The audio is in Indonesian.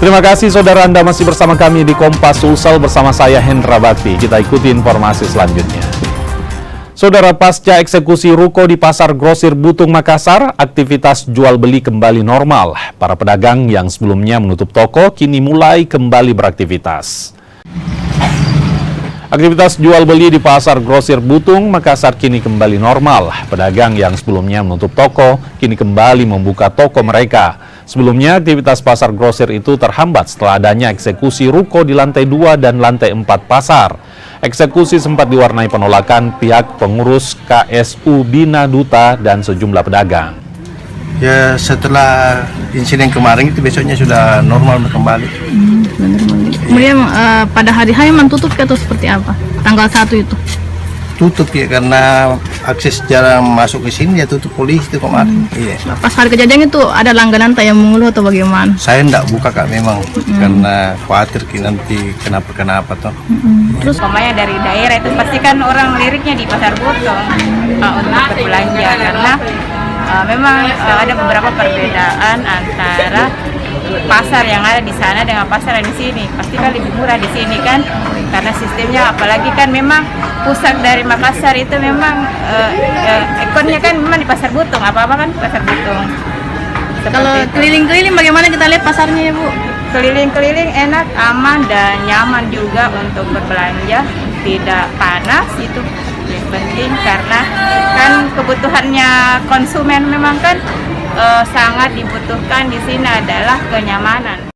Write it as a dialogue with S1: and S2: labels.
S1: Terima kasih saudara, Anda masih bersama kami di Kompas Sulsel bersama saya Hendra Bakti. Kita ikuti informasi selanjutnya. Saudara, pasca eksekusi ruko di Pasar Grosir Butung, Makassar, aktivitas jual beli kembali normal. Para pedagang yang sebelumnya menutup toko kini mulai kembali beraktivitas. Aktivitas jual beli di Pasar Grosir Butung, Makassar kini kembali normal. Pedagang yang sebelumnya menutup toko kini kembali membuka toko mereka. Sebelumnya, aktivitas pasar grosir itu terhambat setelah adanya eksekusi ruko di lantai 2 dan lantai 4 pasar. Eksekusi sempat diwarnai penolakan pihak pengurus KSU Bina Duta dan sejumlah pedagang.
S2: Ya, setelah insiden kemarin itu besoknya sudah normal kembali.
S3: Kemudian pada hari H memang tutup atau seperti apa? Tanggal 1 itu?
S2: Tutup ya, karena akses jalan masuk ke sini ya tutup polisi itu kemarin. Iya.
S3: Pas hari kejadian itu ada langganan yang mengeluh atau bagaimana?
S2: Saya enggak buka Kak memang karena khawatir nanti kenapa toh.
S4: Terus pokoknya dari daerah itu pasti kan orang liriknya di Pasar Butung untuk berbelanja karena memang ada beberapa perbedaan antara pasar yang ada di sana dengan pasar yang di sini. Pasti kan lebih murah di sini kan, karena sistemnya apalagi kan memang pusat dari Makassar itu memang ekornya kan memang di Pasar Butung, apa-apa kan Pasar Butung.
S3: Kalau keliling-keliling bagaimana kita lihat pasarnya ya Bu?
S4: Keliling-keliling enak, aman dan nyaman juga untuk berbelanja, tidak panas, itu penting karena kan kebutuhannya konsumen memang kan sangat dibutuhkan di sini adalah kenyamanan.